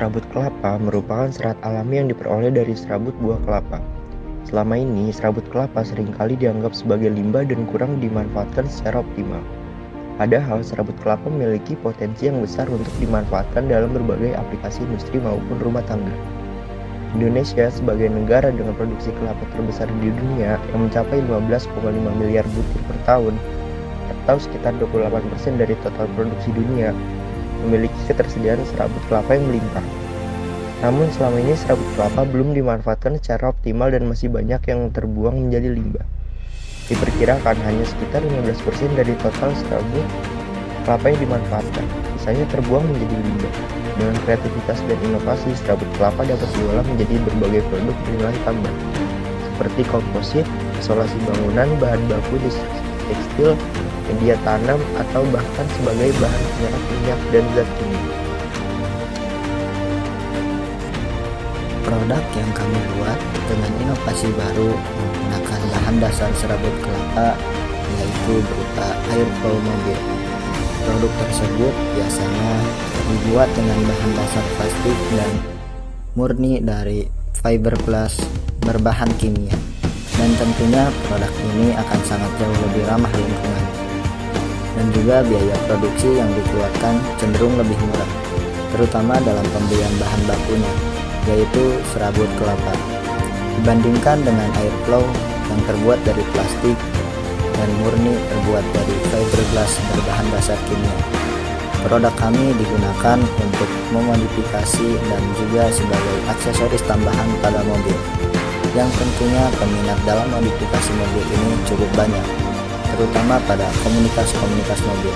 Serabut kelapa merupakan serat alami yang diperoleh dari serabut buah kelapa. Selama ini, serabut kelapa seringkali dianggap sebagai limbah dan kurang dimanfaatkan secara optimal. Padahal, serabut kelapa memiliki potensi yang besar untuk dimanfaatkan dalam berbagai aplikasi industri maupun rumah tangga. Indonesia sebagai negara dengan produksi kelapa terbesar di dunia yang mencapai 15,5 miliar butir per tahun, atau sekitar 28% dari total produksi dunia, memiliki ketersediaan serabut kelapa yang melimpah. Namun selama ini serabut kelapa belum dimanfaatkan secara optimal dan masih banyak yang terbuang menjadi limbah. Diperkirakan hanya sekitar 15% dari total serabut kelapa yang dimanfaatkan, sisanya terbuang menjadi limbah. Dengan kreativitas dan inovasi, serabut kelapa dapat diolah menjadi berbagai produk bernilai tambah, seperti komposit, isolasi bangunan, bahan baku tekstil, media tanam, atau bahkan sebagai bahan penyerap minyak dan zat kimia. Produk yang kami buat dengan inovasi baru menggunakan bahan dasar serabut kelapa, yaitu berupa air flow mobil. Produk tersebut biasanya dibuat dengan bahan dasar plastik dan murni dari fiberglass berbahan kimia. Dan tentunya produk ini akan sangat jauh lebih ramah lingkungan. Dan juga biaya produksi yang dikeluarkan cenderung lebih murah, terutama dalam pembelian bahan bakunya, yaitu serabut kelapa, dibandingkan dengan air flow yang terbuat dari plastik dan murni terbuat dari fiberglass berbahan dasar kimia. Produk kami digunakan untuk memodifikasi dan juga sebagai aksesoris tambahan pada mobil, yang tentunya peminat dalam modifikasi mobil ini cukup banyak, terutama pada komunitas-komunitas mobil.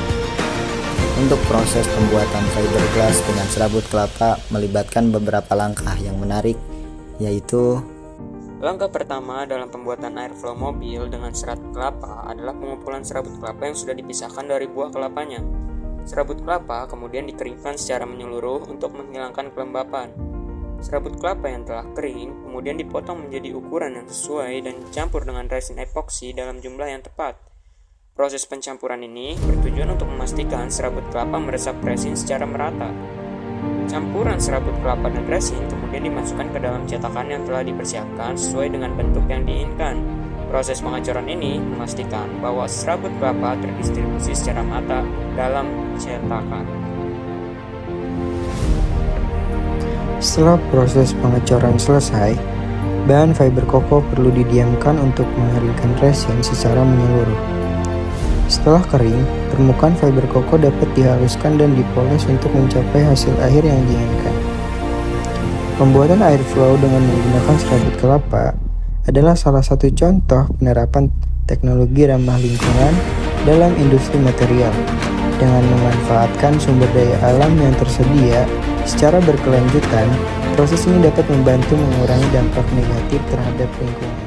Untuk proses pembuatan fiberglass dengan serabut kelapa melibatkan beberapa langkah yang menarik, yaitu langkah pertama dalam pembuatan airflow mobil dengan serat kelapa adalah pengumpulan serabut kelapa yang sudah dipisahkan dari buah kelapanya. Serabut kelapa kemudian dikeringkan secara menyeluruh untuk menghilangkan kelembapan. Serabut kelapa yang telah kering kemudian dipotong menjadi ukuran yang sesuai dan dicampur dengan resin epoksi dalam jumlah yang tepat. Proses pencampuran ini bertujuan untuk memastikan serabut kelapa meresap resin secara merata. Campuran serabut kelapa dan resin kemudian dimasukkan ke dalam cetakan yang telah dipersiapkan sesuai dengan bentuk yang diinginkan. Proses pengacoran ini memastikan bahwa serabut kelapa terdistribusi secara merata dalam cetakan. Setelah proses pengecoran selesai, bahan fiber koko perlu didiamkan untuk mengeringkan resin secara menyeluruh. Setelah kering, permukaan fiber koko dapat dihaluskan dan dipoles untuk mencapai hasil akhir yang diinginkan. Pembuatan air flow dengan menggunakan serabut kelapa adalah salah satu contoh penerapan teknologi ramah lingkungan dalam industri material. Dengan memanfaatkan sumber daya alam yang tersedia secara berkelanjutan, proses ini dapat membantu mengurangi dampak negatif terhadap lingkungan.